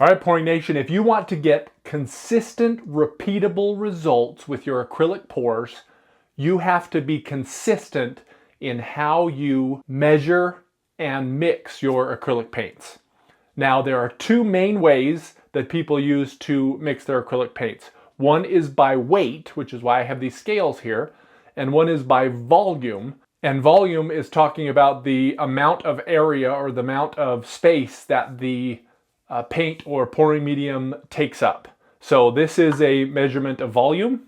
All right, Pouring Nation, if you want to get consistent, repeatable results with your acrylic pours, you have to be consistent in how you measure and mix your acrylic paints. Now, there are two main ways that people use to mix their acrylic paints. One is by weight, which is why I have these scales here, and one is by volume. And volume is talking about the amount of area or the amount of space that the paint or pouring medium takes up. So this is a measurement of volume.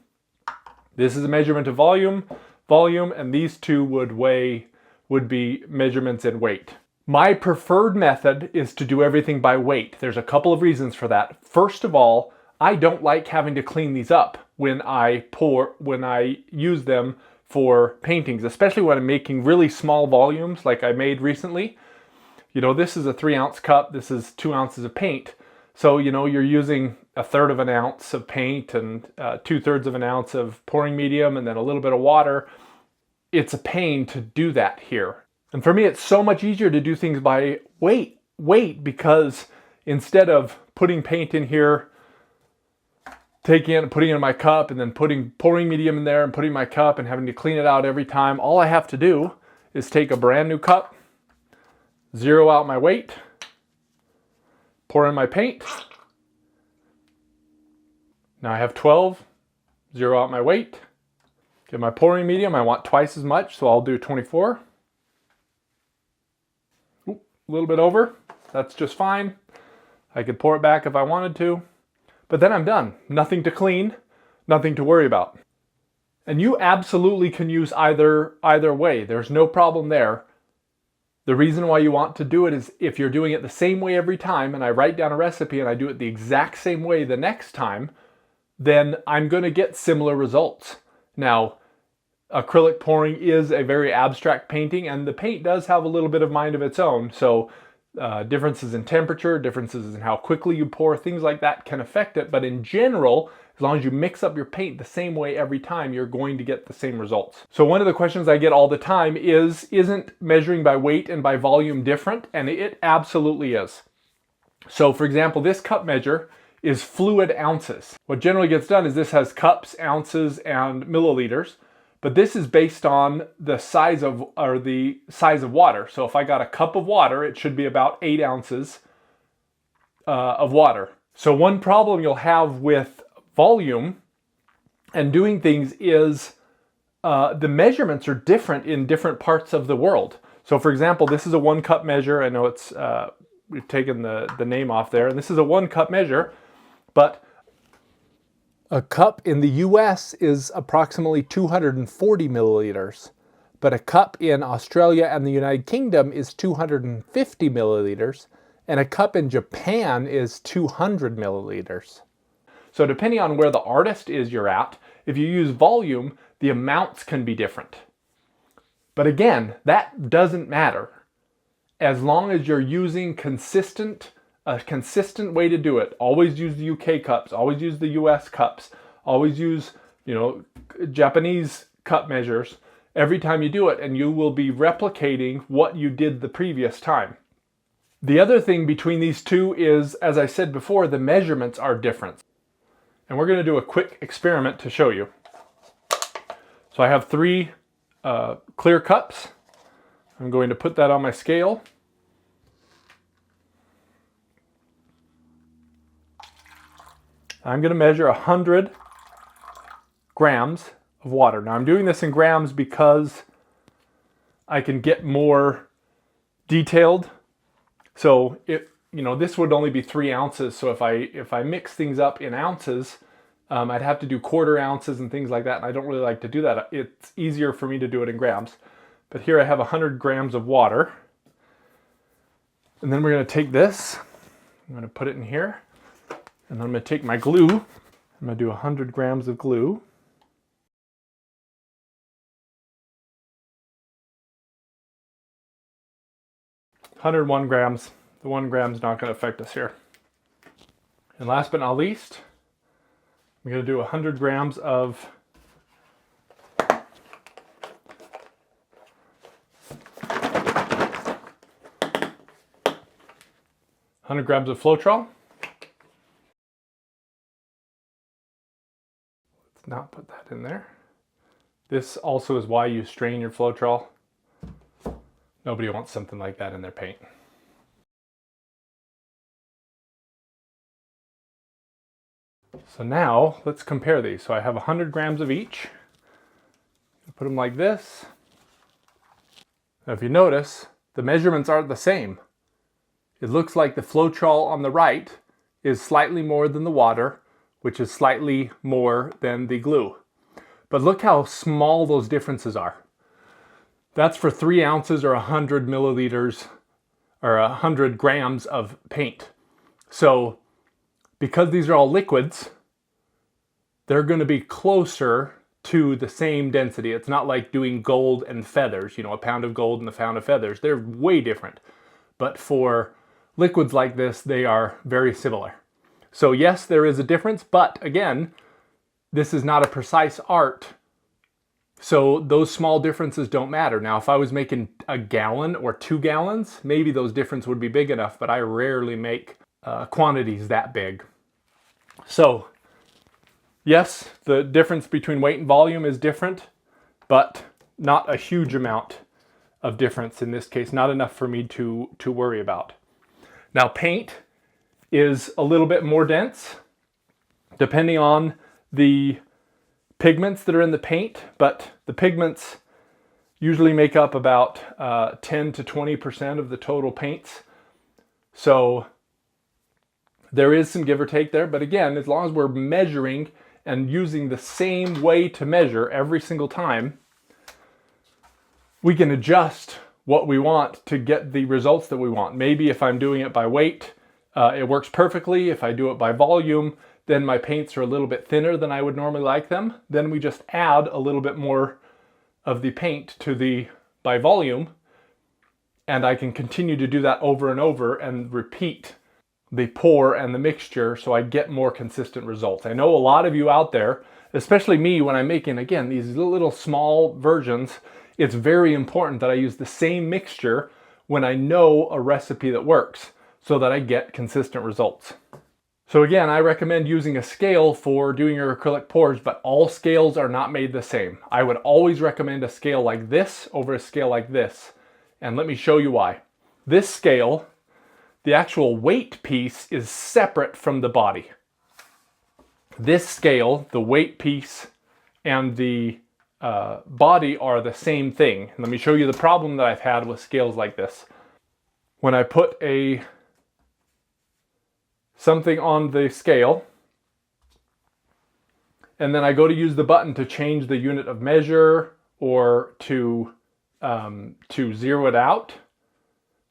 This is a measurement of volume, and these two would be measurements in weight. My preferred method is to do everything by weight. There's a couple of reasons for that. First of all, I don't like having to clean these up when I use them for paintings, especially when I'm making really small volumes like I made recently. You know, this is a 3-ounce cup, this is 2 ounces of paint. So, you know, you're using 1/3 of an ounce of paint and 2/3 of an ounce of pouring medium and then a little bit of water. It's a pain to do that here. And for me, it's so much easier to do things by weight, because instead of putting paint in here, taking it and putting it in my cup and then putting pouring medium in there and putting my cup and having to clean it out every time, all I have to do is take a brand new cup, zero out my weight, pour in my paint. Now I have 12, zero out my weight. Get my pouring medium, I want twice as much, so I'll do 24. Ooh, a little bit over, that's just fine. I could pour it back if I wanted to, but then I'm done. Nothing to clean, nothing to worry about. And you absolutely can use either way, there's no problem there. The reason why you want to do it is if you're doing it the same way every time, and I write down a recipe and I do it the exact same way the next time, then I'm going to get similar results. Now, acrylic pouring is a very abstract painting, and the paint does have a little bit of mind of its own. So differences in temperature, differences in how quickly you pour, things like that can affect it. But in general, as long as you mix up your paint the same way every time, you're going to get the same results. So one of the questions I get all the time is, isn't measuring by weight and by volume different? And it absolutely is. So for example, this cup measure is fluid ounces. What generally gets done is this has cups, ounces, and milliliters, but this is based on the size of water. So if I got a cup of water, it should be about 8 ounces of water. So one problem you'll have with volume and doing things is the measurements are different in different parts of the world. So for example, this is a 1 cup measure. I know it's we've taken the name off there, and this is a 1 cup measure, but a cup in the US is approximately 240 milliliters, but a cup in Australia and the United Kingdom is 250 milliliters, and a cup in Japan is 200 milliliters. So depending on where the artist is you're at, if you use volume, the amounts can be different. But again, that doesn't matter. As long as you're using a consistent way to do it. Always use the UK cups, always use the US cups, always use, you know, Japanese cup measures every time you do it, and you will be replicating what you did the previous time. The other thing between these two is, as I said before, the measurements are different. And we're going to do a quick experiment to show you. So I have 3 clear cups. I'm going to put that on my scale. I'm going to measure 100 grams of water. Now I'm doing this in grams because I can get more detailed. So this would only be 3 ounces. So if I mix things up in ounces, I'd have to do 1/4 ounces and things like that. And I don't really like to do that. It's easier for me to do it in grams. But here I have 100 grams of water. And then we're going to take this. I'm going to put it in here. And then I'm going to take my glue. I'm going to do 100 grams of glue. $101 grams. The 1 gram is not going to affect us here. And last but not least, I'm going to do 100 grams of 100 grams of Floetrol. not put that in there. This also is why you strain your Floetrol. Nobody wants something like that in their paint. So now let's compare these. So I have 100 grams of each. Put them like this. Now if you notice, the measurements aren't the same. It looks like the Floetrol on the right is slightly more than the water, which is slightly more than the glue. But look how small those differences are. That's for 3 ounces or 100 milliliters or 100 grams of paint. So because these are all liquids, they're going to be closer to the same density. It's not like doing gold and feathers, you know, a pound of gold and a pound of feathers. They're way different. But for liquids like this, they are very similar. So yes, there is a difference, but again, this is not a precise art. So those small differences don't matter. Now, if I was making a gallon or 2 gallons, maybe those differences would be big enough, but I rarely make quantities that big. So yes, the difference between weight and volume is different, but not a huge amount of difference in this case, not enough for me to worry about. Now, paint is a little bit more dense, depending on the pigments that are in the paint, but the pigments usually make up about 10 to 20% of the total paints. So there is some give or take there, but again, as long as we're measuring and using the same way to measure every single time, we can adjust what we want to get the results that we want. Maybe if I'm doing it by weight, it works perfectly. If I do it by volume, then my paints are a little bit thinner than I would normally like them. Then we just add a little bit more of the paint to the by volume, and I can continue to do that over and over and repeat the pour and the mixture so I get more consistent results. I know a lot of you out there, especially me when I'm making, again, these little small versions, it's very important that I use the same mixture when I know a recipe that works so that I get consistent results. So again, I recommend using a scale for doing your acrylic pours, but all scales are not made the same. I would always recommend a scale like this over a scale like this. And let me show you why. This scale, the actual weight piece is separate from the body. This scale, the weight piece and the body are the same thing. And let me show you the problem that I've had with scales like this. When I put something on the scale, and then I go to use the button to change the unit of measure or to zero it out,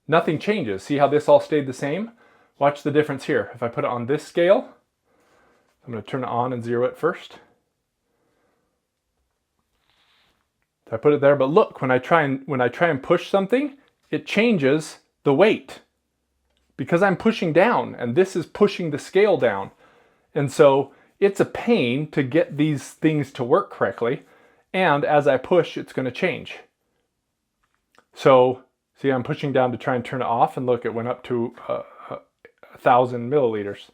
nothing changes. See how this all stayed the same? Watch the difference here. If I put it on this scale, I'm going to turn it on and zero it first. I put it there, but look, when I try and push something, it changes the weight because I'm pushing down, and this is pushing the scale down. And so it's a pain to get these things to work correctly, and as I push, it's going to change. So see, I'm pushing down to try and turn it off, and look, it went up to 1,000 milliliters.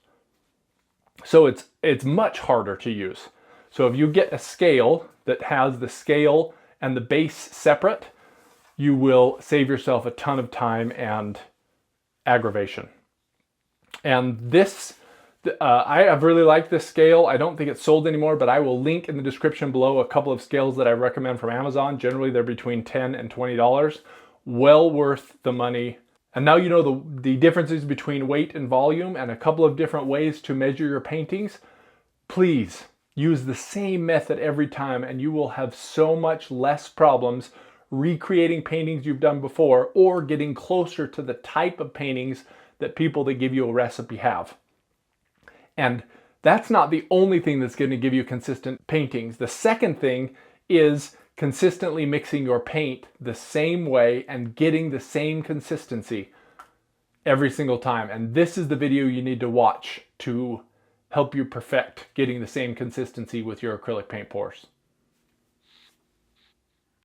So it's much harder to use. So if you get a scale that has the scale and the base separate, you will save yourself a ton of time and aggravation. And this, I have really liked this scale. I don't think it's sold anymore, but I will link in the description below a couple of scales that I recommend from Amazon. Generally, they're between $10 and $20. Well worth the money. And now you know the differences between weight and volume and a couple of different ways to measure your paintings. Please use the same method every time, and you will have so much less problems recreating paintings you've done before or getting closer to the type of paintings that people that give you a recipe have. And that's not the only thing that's going to give you consistent paintings. The second thing is consistently mixing your paint the same way and getting the same consistency every single time. And this is the video you need to watch to help you perfect getting the same consistency with your acrylic paint pours.